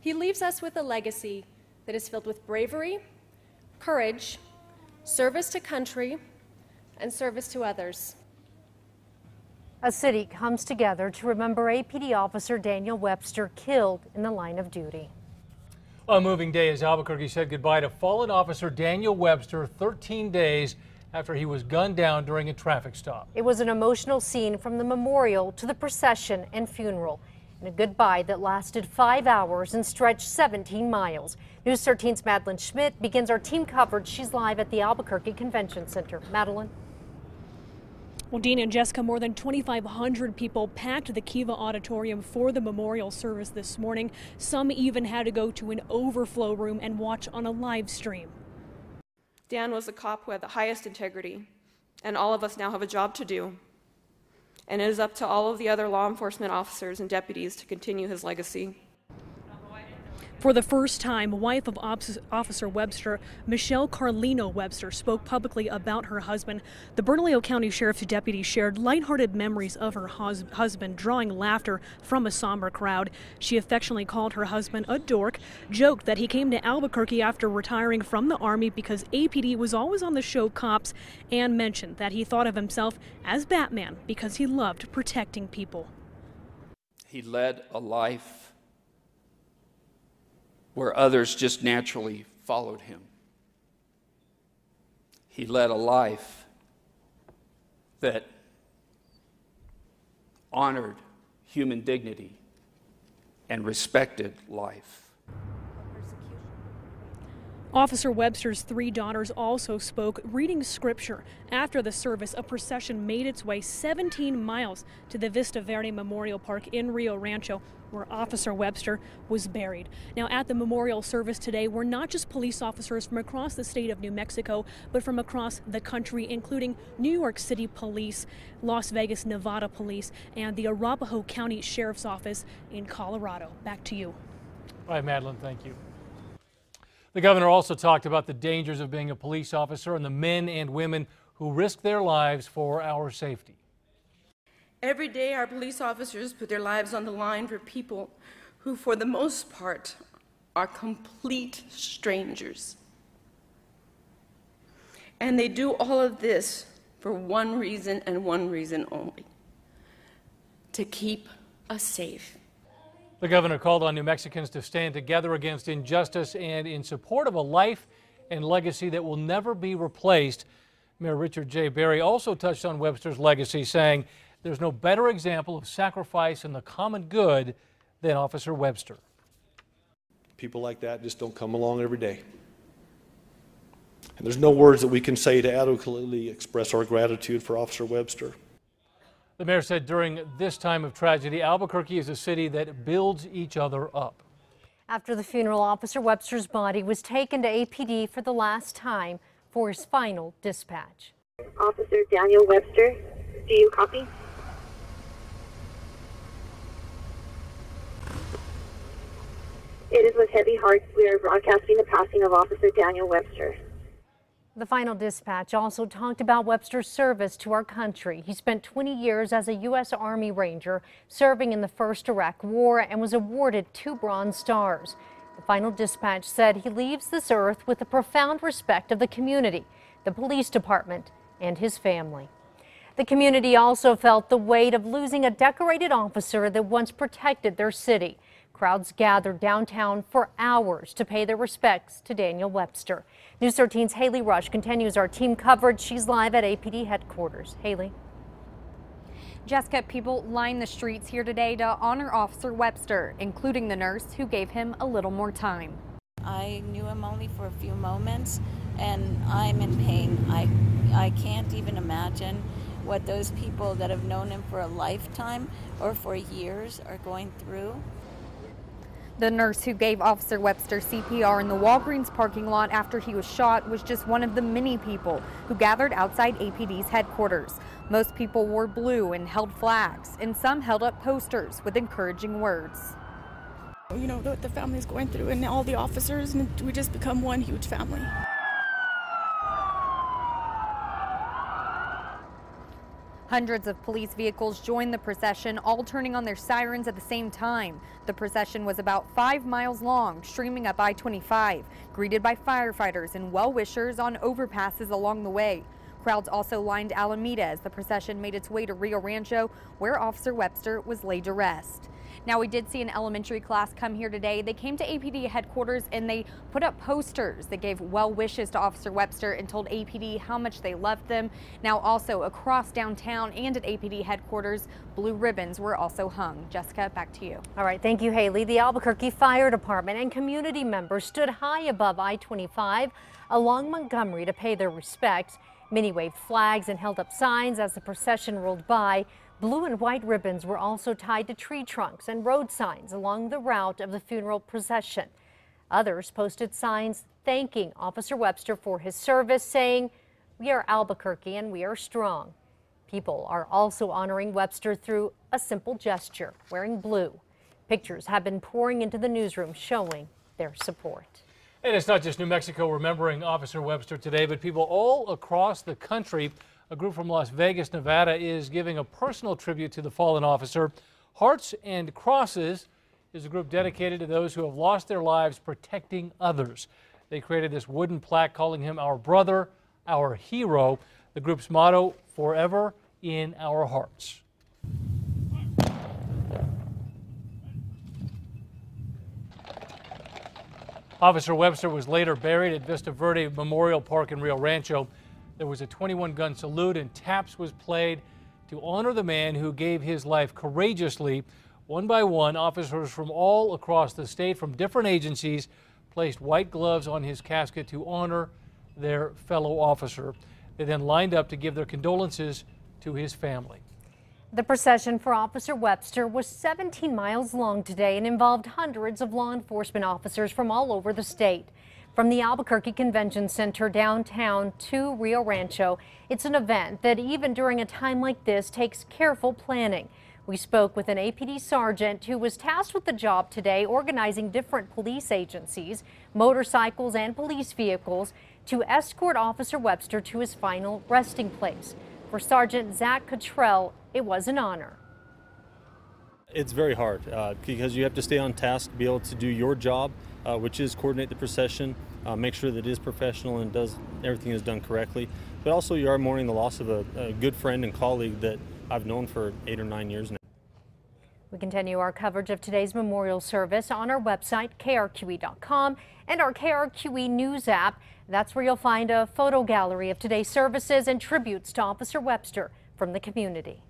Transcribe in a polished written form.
He leaves us with a legacy that is filled with bravery, courage, service to country, and service to others. A city comes together to remember APD officer Daniel Webster, killed in the line of duty. A moving day as Albuquerque said goodbye to fallen officer Daniel Webster 13 days after he was gunned down during a traffic stop. It was an emotional scene from the memorial to the procession and funeral, and a goodbye that lasted 5 hours and stretched 17 miles. News 13's Madeline Schmidt begins our team coverage. She's live at the Albuquerque Convention Center. Madeline. Well, Dean and Jessica, more than 2,500 people packed the Kiva Auditorium for the memorial service this morning. Some even had to go to an overflow room and watch on a live stream. Dan was a cop who had the highest integrity, and all of us now have a job to do. And it is up to all of the other law enforcement officers and deputies to continue his legacy. For the first time, wife of Officer Webster, Michelle Carlino Webster, spoke publicly about her husband. The Bernalillo County Sheriff's deputy shared lighthearted memories of her husband, drawing laughter from a somber crowd. She affectionately called her husband a dork, joked that he came to Albuquerque after retiring from the Army because APD was always on the show Cops, and mentioned that he thought of himself as Batman because he loved protecting people. He led a life where others just naturally followed him. He led a life that honored human dignity and respected life. Officer Webster's 3 daughters also spoke, reading scripture. After the service, a procession made its way 17 miles to the Vista Verde Memorial Park in Rio Rancho, where Officer Webster was buried. Now, at the memorial service today were not just police officers from across the state of New Mexico, but from across the country, including New York City Police, Las Vegas, Nevada Police, and the Arapahoe County Sheriff's Office in Colorado. Back to you. All right, Madeline, thank you. The governor also talked about the dangers of being a police officer and the men and women who risk their lives for our safety. Every day, our police officers put their lives on the line for people who, for the most part, are complete strangers. And they do all of this for one reason and one reason only: to keep us safe. The governor called on New Mexicans to stand together against injustice and in support of a life and legacy that will never be replaced. Mayor Richard J. Berry also touched on Webster's legacy, saying there's no better example of sacrifice and the common good than Officer Webster. People like that just don't come along every day. And there's no words that we can say to adequately express our gratitude for Officer Webster. The mayor said during this time of tragedy, Albuquerque is a city that builds each other up. After the funeral, Officer Webster's body was taken to APD for the last time for his final dispatch. Officer Daniel Webster, do you copy? It is with heavy hearts we are broadcasting the passing of Officer Daniel Webster. The final dispatch also talked about Webster's service to our country. He spent 20 years as a U.S. Army Ranger, serving in the First Iraq War, and was awarded 2 Bronze Stars. The final dispatch said he leaves this earth with the profound respect of the community, the police department, and his family. The community also felt the weight of losing a decorated officer that once protected their city. Crowds gathered downtown for hours to pay their respects to Daniel Webster. News 13's Haley Rush continues our team coverage. She's live at APD headquarters. Haley. Jessica, people lined the streets here today to honor Officer Webster, including the nurse who gave him a little more time. I knew him only for a few moments, and I'm in pain. I can't even imagine what those people that have known him for a lifetime or for years are going through. The nurse who gave Officer Webster CPR in the Walgreens parking lot after he was shot was just one of the many people who gathered outside APD's headquarters. Most people wore blue and held flags, and some held up posters with encouraging words. You know what the family's going through, and all the officers, and we just become one huge family. Hundreds of police vehicles joined the procession, all turning on their sirens at the same time. The procession was about 5 miles long, streaming up I-25, greeted by firefighters and well-wishers on overpasses along the way. Crowds also lined Alameda as the procession made its way to Rio Rancho, where Officer Webster was laid to rest. Now, we did see an elementary class come here today. They came to APD headquarters and they put up posters that gave well wishes to Officer Webster and told APD how much they loved them. Now, also across downtown and at APD headquarters, blue ribbons were also hung. Jessica, back to you. All right, thank you, Haley. The Albuquerque Fire Department and community members stood high above I-25 along Montgomery to pay their respects. Many waved flags and held up signs as the procession rolled by. Blue and white ribbons were also tied to tree trunks and road signs along the route of the funeral procession. Others posted signs thanking Officer Webster for his service, saying, "We are Albuquerque and we are strong." People are also honoring Webster through a simple gesture, wearing blue. Pictures have been pouring into the newsroom showing their support. And it's not just New Mexico remembering Officer Webster today, but people all across the country. A group from Las Vegas, Nevada is giving a personal tribute to the fallen officer. Hearts and Crosses is a group dedicated to those who have lost their lives protecting others. They created this wooden plaque calling him our brother, our hero. The group's motto, forever in our hearts. Officer Webster was later buried at Vista Verde Memorial Park in Rio Rancho. There was a 21-gun salute and taps was played to honor the man who gave his life courageously. One by one, officers from all across the state from different agencies placed white gloves on his casket to honor their fellow officer. They then lined up to give their condolences to his family. The procession for Officer Webster was 17 miles long today and involved hundreds of law enforcement officers from all over the state. From the Albuquerque Convention Center downtown to Rio Rancho, it's an event that even during a time like this takes careful planning. We spoke with an APD sergeant who was tasked with the job today, organizing different police agencies, motorcycles and police vehicles to escort Officer Webster to his final resting place. For Sergeant Zach Cottrell, it was an honor. It's very hard because you have to stay on task to be able to do your job, which is coordinate the procession, make sure that it is professional and everything is done correctly. But also you are mourning the loss of a good friend and colleague that I've known for 8 or 9 years now. We continue our coverage of today's memorial service on our website, KRQE.com, and our KRQE News app. That's where you'll find a photo gallery of today's services and tributes to Officer Webster from the community.